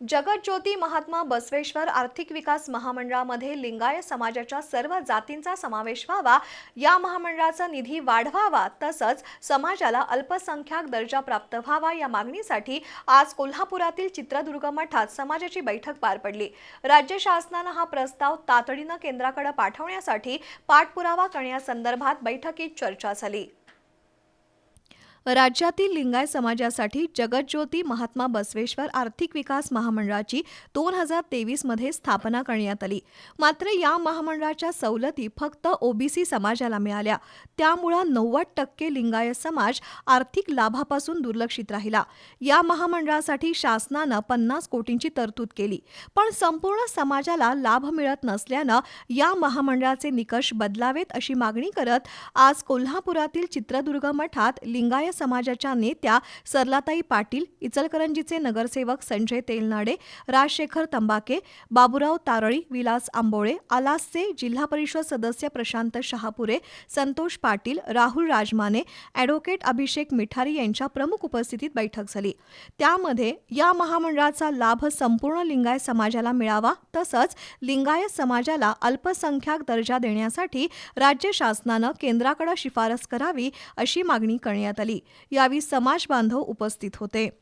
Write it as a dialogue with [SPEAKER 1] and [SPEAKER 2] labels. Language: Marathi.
[SPEAKER 1] जगज्योती महात्मा बसवेश्वर आर्थिक विकास महामंडळामध्ये लिंगायत समाजाच्या सर्व जातींचा समावेश व्हावा, या महामंडळाचा निधी वाढवावा तसंच समाजाला अल्पसंख्याक दर्जा प्राप्त व्हावा या मागणीसाठी आज कोल्हापुरातील चित्रदुर्ग मठात समाजाची बैठक पार पडली। राज्य शासनाने हा प्रस्ताव तातडीने केंद्राकडे पाठवण्यासाठी पाठपुरावा करण्यासंदर्भात बैठकीत चर्चा झाली। राज्यातील लिंगायत समाजासाठी जगज्योती महात्मा बसवेश्वर आर्थिक विकास महामंडळाची 2023 मध्ये स्थापना करण्यात आली। मात्र या महामंडळाच्या सवलती फक्त ओबीसी समाजाला मिळाल्या, त्यामुळे 90% लिंगायत समाज आर्थिक लाभापासून दुर्लक्षित राहिला। या महामंडळासाठी शासनाने 50 कोटींची तरतूद केली, पण संपूर्ण समाजाला लाभ मिळत नसल्याने या महामंडळाचे निकष बदलावेत अशी मागणी करत आज कोल्हापुरातील चित्रदुर्ग मठात लिंगायत समाजाच्या नेत्या सरलाताई पाटील, इचलकरंजीचे नगरसेवक संजय तेलनाडे, राजशेखर तंबाके, बाबूराव तारळी, विलास आंबोळे, आलासचे जिल्हा परिषद सदस्य प्रशांत शहापुरे, संतोष पाटील, राहुल राजमाने, ॲडव्होकेट अभिषेक मिठारी यांच्या प्रमुख उपस्थितीत बैठक झाली। त्यामध्ये या महामंडळाचा लाभ संपूर्ण लिंगायत समाजाला मिळावा तसंच लिंगायत समाजाला अल्पसंख्याक दर्जा देण्यासाठी राज्य शासनाने केंद्राकडे शिफारस करावी अशी मागणी करण्यात आली। यावेळी समाज बांधव उपस्थित होते।